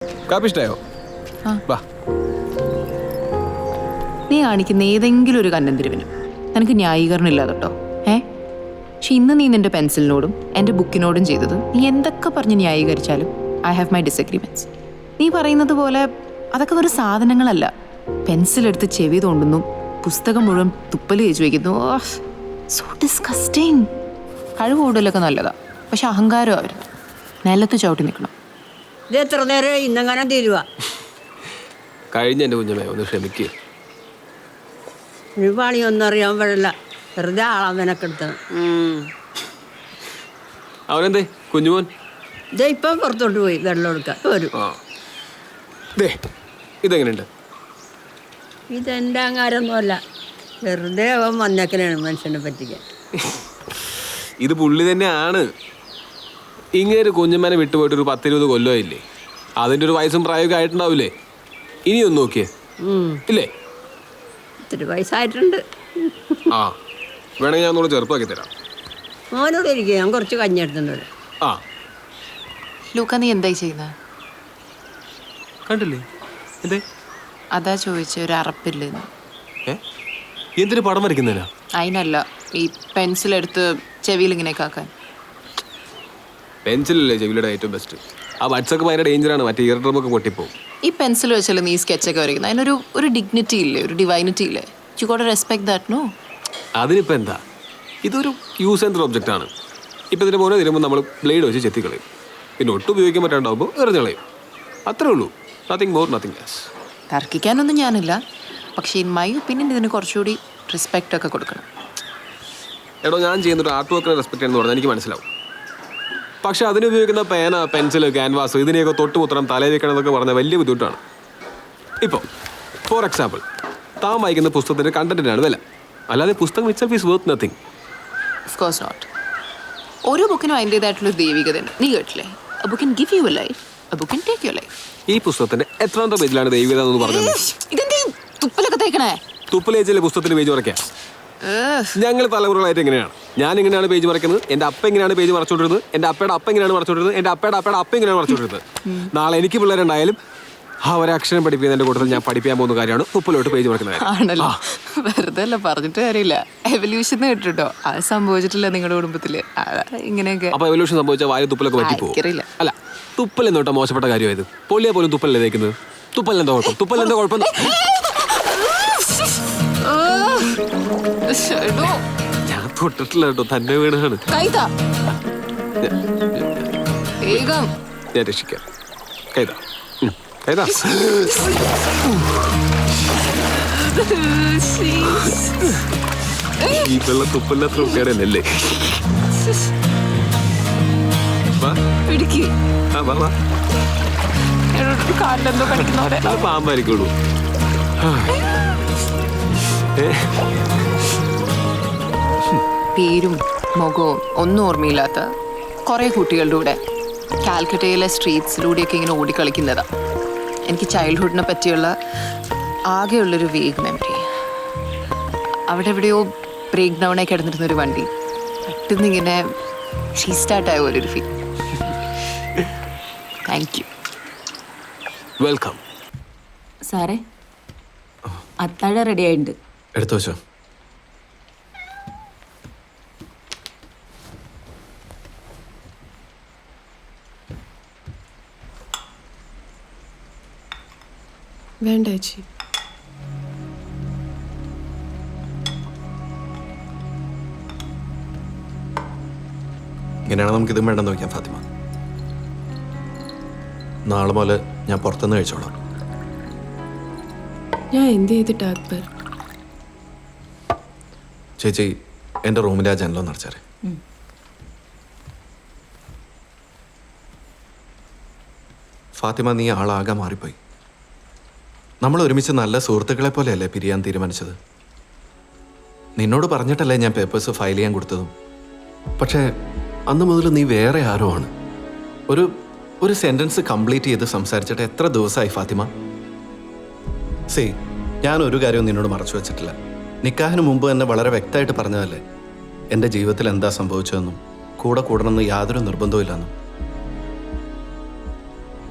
കാപ്പി ഇഷ്ടായോ? വാ. നീ കാണിക്കുന്ന ഏതെങ്കിലും ഒരു കന്നന്തിരിവിന് നിനക്ക് ന്യായീകരണം ഇല്ലാതെ കേട്ടോ. പക്ഷെ ഇന്ന് നീ നിന്റെ പെൻസിലിനോടും എൻ്റെ ബുക്കിനോടും ചെയ്തത് നീ എന്തൊക്കെ പറഞ്ഞ് ന്യായീകരിച്ചാലും ഐ ഹാവ് മൈ ഡിസഗ്രിമെന്റ്സ്. നീ പറയുന്നത് പോലെ അതൊക്കെ ഒരു സാധനങ്ങളല്ല. പെൻസിലെടുത്ത് ചെവി തോണ്ടുന്നു, പുസ്തകം മുഴുവൻ തുപ്പൽ തേച്ച് വയ്ക്കുന്നു. So disgusting. കഴിവ് കൂടുതലൊക്കെ നല്ലതാ, പക്ഷെ അഹങ്കാരം ആവരുത്. നിലത്ത് ചവിട്ടി നിൽക്കണം. ഇത് എത്ര നേരം ഇന്നെങ്ങനെ തീരുക? കഴിഞ്ഞ എൻ്റെ കുഞ്ഞമ്മേ ഒന്ന് ക്ഷമിക്കുക. ഒരു പണിയൊന്നും അറിയാൻ പാടില്ല, വെറുതെ ആളാമനക്കെടുത്തത്. അവനെന്തേ കുഞ്ഞുമോൻ? ഇത് ഇപ്പം പുറത്തോട്ട് പോയി വെള്ളം എടുക്കാൻ വരും. ഇതെങ്ങനെയുണ്ട്? ഇതെൻ്റെ അങ്ങാരൊന്നുമല്ല, വെറുതെ അവൻ വന്നേക്കനാണ് മനുഷ്യനെ പറ്റിക്കാൻ. ഇത് പുള്ളി തന്നെയാണ്. ഇങ്ങനെ കുഞ്ഞമ്മനെ വിട്ടുപോയിട്ട് ഒരു 10-20 കൊല്ലമായില്ലേ? അതിൻ്റെ ഒരു വയസ്സും പ്രായമൊക്കെ ആയിട്ടുണ്ടാവില്ലേ? ഇനിയൊന്ന് നോക്കിയേ ഇല്ലേ? ഇത്തിരി വയസ്സായിട്ടുണ്ട്. ആ വേണമെങ്കിൽ ഞാൻ ഒന്നുകൂടെ ചെറുപ്പമാക്കി തരാം. മോനോട് ഇരിക്കുക, ഞാൻ കുറച്ച് കഞ്ഞെടുത്തുണ്ട്. ആ ലൂക്ക, നീ എന്തായി ചെയ്യുന്നത്? കണ്ടില്ലേ? എന്തേ? അതാ ചോദിച്ച ഒരു അറപ്പില്ലെന്ന്. എന്തിനു പടം വരയ്ക്കുന്നതിനാ? അതിനല്ല, ഈ പെൻസിലെടുത്ത് ചെവിയിൽ ഇങ്ങനെയൊക്കെ ആക്കാൻ. പെൻസിലല്ലേ ചെവിയുടെ ഏറ്റവും ബെസ്റ്റ്. ആ വട്സൊക്കെ ഭയങ്കര ഡേഞ്ചറാണ്, മറ്റേ ഇയർ ഡ്രമൊക്കെ പൊട്ടിപ്പോവും. ഈ പെൻസിൽ വെച്ചാൽ നീ സ്കെച്ചൊക്കെ വരയ്ക്കുന്നത്, അതിനൊരു ഡിഗ്നിറ്റി ഇല്ലേ, ഒരു ഡിവൈനിറ്റി ഇല്ലേ? You got respect that. No, അതിനിപ്പോൾ എന്താ, ഇതൊരു യൂസ് ആൻഡ് ത്രോ ഒബ്ജക്റ്റ് ആണ്. ഇപ്പം ഇതിൻ്റെ പോലെ തരുമ്പോൾ നമ്മൾ ബ്ലേഡ് വെച്ച് ചെത്തിക്കളയും, പിന്നെ ഒട്ടും ഉപയോഗിക്കാൻ പറ്റാണ്ടാവുമ്പോൾ എറിഞ്ഞ് കളയും. അത്രേ ഉള്ളൂ. Nothing more nothing less. തർക്കിക്കാനൊന്നും ഞാനില്ല, പക്ഷേ ഇൻ മൈ ഒപ്പീനിയൻ ഇതിന് കുറച്ചുകൂടി റെസ്പെക്റ്റ് ഒക്കെ കൊടുക്കണം. എടോ, ഞാൻ ചെയ്യുന്നൊരു ആർട്ട് വർക്കിനെ റെസ്പെക്ട് ചെയ്യുന്നത് പറഞ്ഞാൽ എനിക്ക് മനസ്സിലാവും. പക്ഷെ അതിന് ഉപയോഗിക്കുന്ന പേന, പെൻസിൽ, ക്യാൻവാസ് ഇതിനെയൊക്കെ തൊട്ടുമുത്രം തലയിൽ വെക്കണം എന്നൊക്കെ പറഞ്ഞാൽ വലിയ ബുദ്ധിമുട്ടാണ്. ഇപ്പോൾ ഫോർ എക്സാമ്പിൾ, താൻ വായിക്കുന്ന പുസ്തകത്തിൻ്റെ കണ്ടന്റിനാണ് വില, അല്ലാതെ പുസ്തകം itself is worth nothing. Of course not. ഓരോ ബുക്കിനും അതിൻ്റെതായിട്ടുള്ള ദൈവികതയുണ്ട്. നീ കേട്ടില്ലേ, a book can give you a life, a book can take your life. ഈ പുസ്തകത്തിന്റെ എത്രാമത്തെ പേജിലാണ് ദൈവികത എന്ന് പറഞ്ഞത്? ഇതെന്തീ തുപ്പലൊക്കെ തേക്കണേ? തുപ്പലേജിലെ പുസ്തകത്തിന് പേജ് മറയ്ക്കാം. ഞങ്ങൾ തലമുറകളായിട്ട് എങ്ങനെയാണ്, ഞാൻ ഇങ്ങനെയാണ് പേജ് മറയ്ക്കുന്നത്, എൻ്റെ അപ്പ എങ്ങനെയാണ് പേജ് മറച്ചുകൊണ്ടിരുന്നത്, എൻ്റെ അപ്പയുടെ അപ്പ എങ്ങനെയാണ് മറച്ചുകൊണ്ടിരുന്നത്, എൻ്റെ അപ്പയുടെ അപ്പ എങ്ങനെയാണ് മറച്ചുകൊണ്ടിരുന്നത്. നാളെ എനിക്ക് പിള്ളേരുണ്ടായാലും ആ ഒരക്ഷരം പഠിപ്പിക്കുന്നതിൻ്റെ കൂട്ടത്തിൽ ഞാൻ പഠിപ്പിക്കാൻ പോകുന്ന കാര്യമാണ് തുപ്പലോട്ട് പേജ് മറക്കുന്നത്. ആണല്ലോ, വെറുതെ അല്ല, പറഞ്ഞിട്ട് കാര്യമില്ല. എവല്യൂഷൻ കേട്ടിട്ടോ, അത് സംഭവിച്ചിട്ടില്ല നിങ്ങളുടെ കുടുംബത്തില്. ഇങ്ങനെയൊക്കെ. അപ്പൊ എവല്യൂഷൻ സംഭവിച്ചാൽ വായ തുപ്പലൊക്കെ പറ്റിപ്പോകും. അല്ല, തുപ്പൽ എന്നോട്ടാ മോശപ്പെട്ട കാര്യമായത്. പൊള്ളിയെ പോലും തുപ്പലല്ലേ തേക്കുന്നത്. തുപ്പലിനെന്താ കുഴപ്പം? തുപ്പലിനെന്താ കുഴപ്പം? ഞാൻ തൊട്ടിട്ടില്ല കേട്ടോ, തന്നെ വീണാണ്. ഞാൻ രക്ഷിക്കാം. കൈതാ കൈതാ. ഈ വെള്ള തുപ്പലിനത്ര കേടല്ലേ? പാമ്പായിരിക്കുള്ളൂ. പേരും മുഖവും ഒന്നും ഓർമ്മയില്ലാത്ത കുറെ കുട്ടികളുടെ കൂടെ കാൽക്കട്ടയിലെ സ്ട്രീറ്റ്സിലൂടെയൊക്കെ ഇങ്ങനെ ഓടിക്കളിക്കുന്നതാ എനിക്ക് ചൈൽഡ്ഹുഡിനെ പറ്റിയുള്ള ആകെയുള്ളൊരു വേഗ് മെമ്മറി. അവിടെ എവിടെയോ ബ്രേക്ക് ഡൗണായി കിടന്നിരുന്നൊരു വണ്ടി പെട്ടെന്ന് ഇങ്ങനെ റീസ്റ്റാർട്ടായ പോലൊരു ഫീൽ. Thank you. വെൽക്കം. സാറേ, അത്താഴ റെഡി ആയിട്ടുണ്ട്. എടുത്തു വെച്ചോ. വേണ്ട ചേച്ചി. ഇങ്ങനെയാണ് നമുക്ക് ഇതും വേണ്ടെന്ന് വയ്ക്കാം ഫാത്തിമ. നാളെ മുതൽ ഞാൻ പുറത്തുനിന്ന് കഴിച്ചോളാം. ഞാൻ എന്ത് ചെയ്തിട്ട് അക്ബർ? ചേച്ചി എൻ്റെ റൂമിലെ ആ ജനലോ നിറച്ചാറ്. ഫാത്തിമ, നീ ആളാകെ മാറിപ്പോയി. നമ്മൾ ഒരുമിച്ച് നല്ല സുഹൃത്തുക്കളെ പോലെയല്ലേ പിരിയാൻ തീരുമാനിച്ചത്? നിന്നോട് പറഞ്ഞിട്ടല്ലേ ഞാൻ പേപ്പേഴ്സ് ഫയൽ ചെയ്യാൻ കൊടുത്തതും. പക്ഷേ അന്ന് മുതൽ നീ വേറെ ആരോ ആണ്. ഒരു സെൻറ്റൻസ് കംപ്ലീറ്റ് ചെയ്ത് സംസാരിച്ചിട്ട് എത്ര ദിവസമായി ഫാത്തിമ? ഞാൻ ഒരു കാര്യവും നിന്നോട് മറച്ചു വെച്ചിട്ടില്ല. നിക്കാഹിന് മുമ്പ് തന്നെ വളരെ വ്യക്തമായിട്ട് പറഞ്ഞതല്ലേ എൻ്റെ ജീവിതത്തിൽ എന്താ സംഭവിച്ചതെന്നും കൂടെ കൂടണമെന്ന് യാതൊരു നിർബന്ധവും ഇല്ലെന്നും.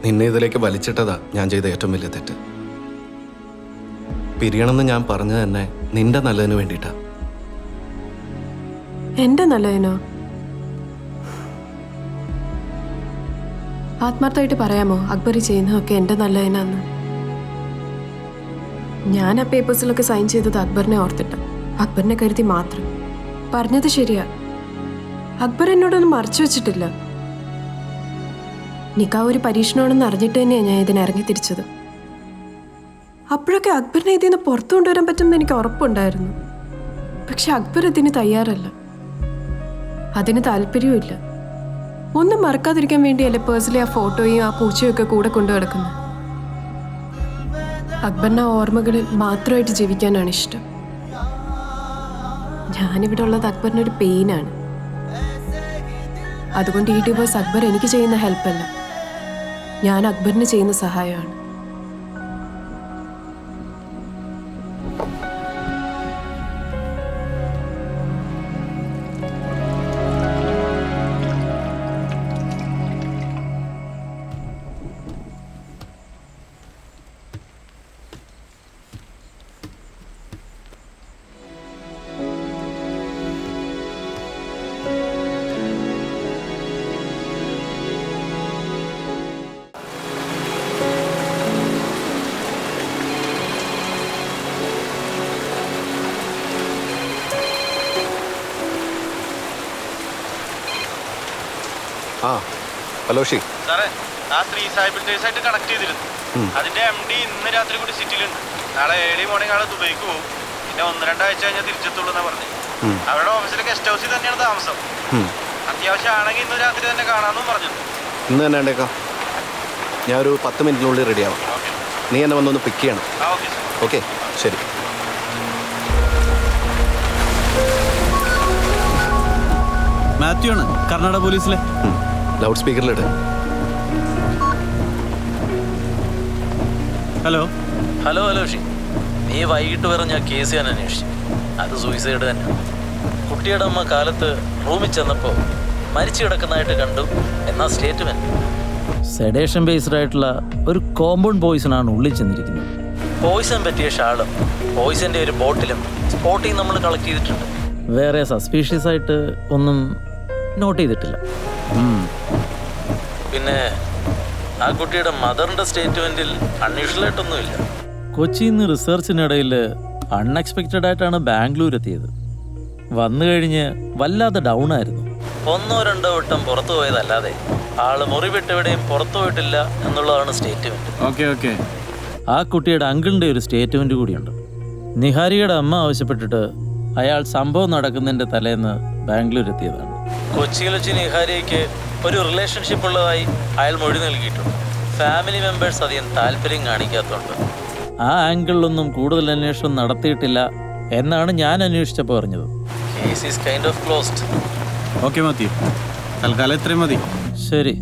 നിന്നെ ഇതിലേക്ക് വലിച്ചിട്ടതാ ഞാൻ ചെയ്ത ഏറ്റവും വലിയ തെറ്റ്. പിരിയണമെന്ന് ഞാൻ പറഞ്ഞത് തന്നെ നിന്റെ നല്ലതിന് വേണ്ടിയിട്ടാ. എൻ്റെ നല്ലതിനോ? ആത്മാർത്ഥമായിട്ട് പറയാമോ അക്ബർ ഈ ചെയ്യുന്നതൊക്കെ എൻ്റെ നല്ലതിനാന്ന്? ഞാൻ ആ പേപ്പേഴ്സിലൊക്കെ സൈൻ ചെയ്തത് അക്ബറിനെ ഓർത്തിട്ട, അക്ബറിനെ കരുതി മാത്രം. പറഞ്ഞത് ശരിയാ, അക്ബർ എന്നോടൊന്നും മറച്ചു വെച്ചിട്ടില്ല. നിക്കാ ഒരു പരീക്ഷണമാണെന്ന് അറിഞ്ഞിട്ട് തന്നെയാണ് ഞാൻ ഇതിന് ഇറങ്ങി തിരിച്ചത്. അപ്പോഴൊക്കെ അക്ബറിനെ ഇതിൽ നിന്ന് പുറത്തു കൊണ്ടുവരാൻ പറ്റുമെന്ന് എനിക്ക് ഉറപ്പുണ്ടായിരുന്നു. പക്ഷെ അക്ബർ ഇതിന് തയ്യാറല്ല, അതിന് താല്പര്യവുമില്ല. ഒന്നും മറക്കാതിരിക്കാൻ വേണ്ടിയല്ലേ പേഴ്സണലി ആ ഫോട്ടോയും ആ പൂച്ചയും ഒക്കെ കൂടെ കൊണ്ടു കിടക്കുന്നത്. അക്ബറിന് ആ ഓർമ്മകളിൽ മാത്രമായിട്ട് ജീവിക്കാനാണ് ഇഷ്ടം. ഞാനിവിടെ ഉള്ളത് അക്ബറിനൊരു പെയിനാണ്. അതുകൊണ്ട് ഈ ഡിവോഴ്സ് അക്ബർ എനിക്ക് ചെയ്യുന്ന ഹെൽപ്പല്ല, ഞാൻ അക്ബറിന് ചെയ്യുന്ന സഹായമാണ്. ആ ഹലോ ഷി. സാറേ, ആ 3 സാഹിബിൾട്ടേഴ്സായിട്ട് കണക്ട് ചെയ്തിരുന്നു. അതിന്റെ MD ഇന്ന് രാത്രി കൂടി സിറ്റിയിലുണ്ട്. നാളെ ഏർലി മോർണിംഗ് ആളെ ദുബൈക്ക് പോകും. പിന്നെ 1-2 ആഴ്ച കഴിഞ്ഞാൽ തിരിച്ചെത്തുള്ളൂ എന്നാ പറഞ്ഞു. അവരുടെ ഓഫീസിലെ ഗസ്റ്റ് ഹൗസിൽ തന്നെയാണ് താമസം. അത്യാവശ്യം ആണെങ്കിൽ ഇന്ന് രാത്രി തന്നെ കാണാമെന്നും പറഞ്ഞു. ഇന്ന് തന്നെ ഉണ്ടേക്കാം. ഞാൻ ഒരു 10 മിനിറ്റിനുള്ളിൽ റെഡിയാവാം. ഓക്കെ. നീ എന്നെ വന്നൊന്ന് പിക്ക് ചെയ്യണം. ആ ഓക്കെ സാർ. ഓക്കെ, ശരി. മാത്യു ആണ്, കർണാടക പോലീസിലെ. ലൗഡ് സ്പീക്കറിലിട്ട്. ഹലോ ഹലോ ഷി. നീ വൈകിട്ട് പറഞ്ഞ കേസ് ഞാൻ അന്വേഷിച്ചു. അത് സൂയിസൈഡ് തന്നെ. കുട്ടിയുടെ അമ്മ കാലത്ത് റൂമിൽ ചെന്നപ്പോൾ മരിച്ചു കിടക്കുന്നതായിട്ട് കണ്ടു. എന്നാൽ സ്റ്റേറ്റ്മെന്റ് സെഡേഷൻ ബേസ്ഡ് ആയിട്ടുള്ള ഒരു കോമ്പൗണ്ട് പോയിസണാണ് ഉള്ളിൽ ചെന്നിരിക്കുന്നത്. പോയിസൺ പറ്റിയ ഷാളും പോയിസൻ്റെ ഒരു ബോട്ടിലും സ്പോട്ടിൽ നമ്മൾ കളക്ട് ചെയ്തിട്ടുണ്ട്. വേറെ സസ്പീഷ്യസ് ആയിട്ട് ഒന്നും നോട്ട് ചെയ്തിട്ടില്ല. പിന്നെ ആ കുട്ടിയുടെ മദറിൻ്റെ സ്റ്റേറ്റ്മെൻറ്റിൽ അൺയൂഷ്വലായിട്ടൊന്നുമില്ല. കൊച്ചിയിൽ നിന്ന് റിസർച്ചിനിടയിൽ അൺഎക്സ്പെക്റ്റഡ് ആയിട്ടാണ് ബാംഗ്ലൂർ എത്തിയത്. വന്നു കഴിഞ്ഞ് വല്ലാതെ ഡൗൺ ആയിരുന്നു. 1-2 വട്ടം പുറത്തു പോയതല്ലാതെ ആള് മുറി വിട്ടെവിടെയും പുറത്തു പോയിട്ടില്ല എന്നുള്ളതാണ് സ്റ്റേറ്റ്മെൻറ്റ്. ഓക്കെ. ആ കുട്ടിയുടെ അങ്കിളിൻ്റെ ഒരു സ്റ്റേറ്റ്മെൻറ്റ് കൂടിയുണ്ട്. നിഹാരികയുടെ അമ്മ ആവശ്യപ്പെട്ടിട്ട് അയാൾ സംഭവം നടക്കുന്നതിൻ്റെ തലേന്ന് ബാംഗ്ലൂർ എത്തിയതാണ്. കൊച്ചിയിൽ വെച്ച് നിഹാരിയയ്ക്ക് ഒരു റിലേഷൻഷിപ്പ് ഉള്ളതായി അയാൾ മൊഴി നൽകിയിട്ടുണ്ട്. ഫാമിലി മെമ്പേഴ്സ് അധികം താല്പര്യം കാണിക്കാത്തതുകൊണ്ട് ആ ആംഗിളിലൊന്നും കൂടുതൽ അന്വേഷണം നടത്തിയിട്ടില്ല എന്നാണ് ഞാൻ അന്വേഷിച്ചപ്പോൾ പറഞ്ഞത്. Case is kind of closed. Okay Mathew, തൽക്കാലം ഇത്രയും മതി. ശരി.